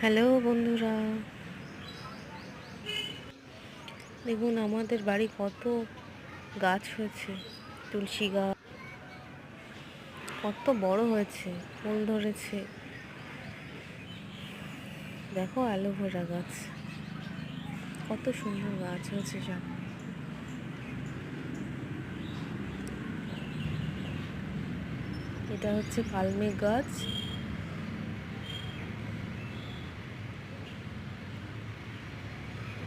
Hello বন্ধুরা, দেখুন আমাদের বাড়ি কত গাছ হয়েছে। তুলসী গাছ কত বড় হয়েছে, ফুল ধরেছে। দেখো অ্যালোভেরা গাছ, কত সুন্দর গাছ হয়েছে সব। এটা হচ্ছে কালমেঘ গাছ,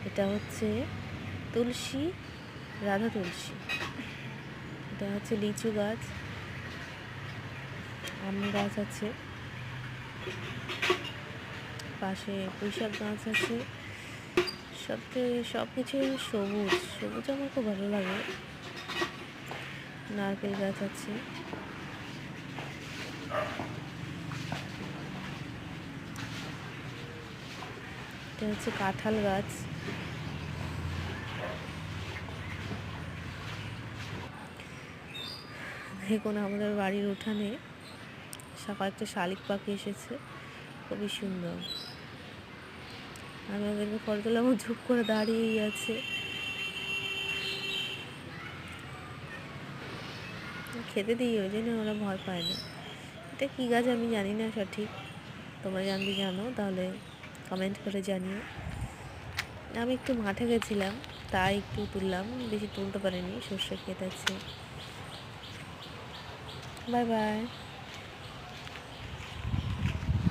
এটা হচ্ছে তুলসী, রাধা তুলসী। এটা হচ্ছে লিচু গাছ, আম গাছ আছে, পাশে পুঁইশাক গাছ আছে। সব কিছু সবুজ সবুজ, আমার খুব ভালো লাগে। নারকেল গাছ আছে, এটা হচ্ছে কাঁঠাল গাছ। দেখুন আমাদের বাড়ির উঠানে কয়েকটা শালিক পাখি এসেছে, খুবই সুন্দর। আমি ওদেরকে ফটো তুলে আমার ঝুপ করে দাঁড়িয়েই আছে। খেতে দিই, ওই জন্য ওরা ভয় পায় না। এটা কী গাছ আমি জানি না সঠিক, তোমরা জানতে জানো তাহলে কমেন্ট করে জানিও। আমি একটু মাঠে গেছিলাম, তাই একটু তুললাম, বেশি তুলতে পারিনি, সর্ষে ক্ষেত আছে। Bye bye.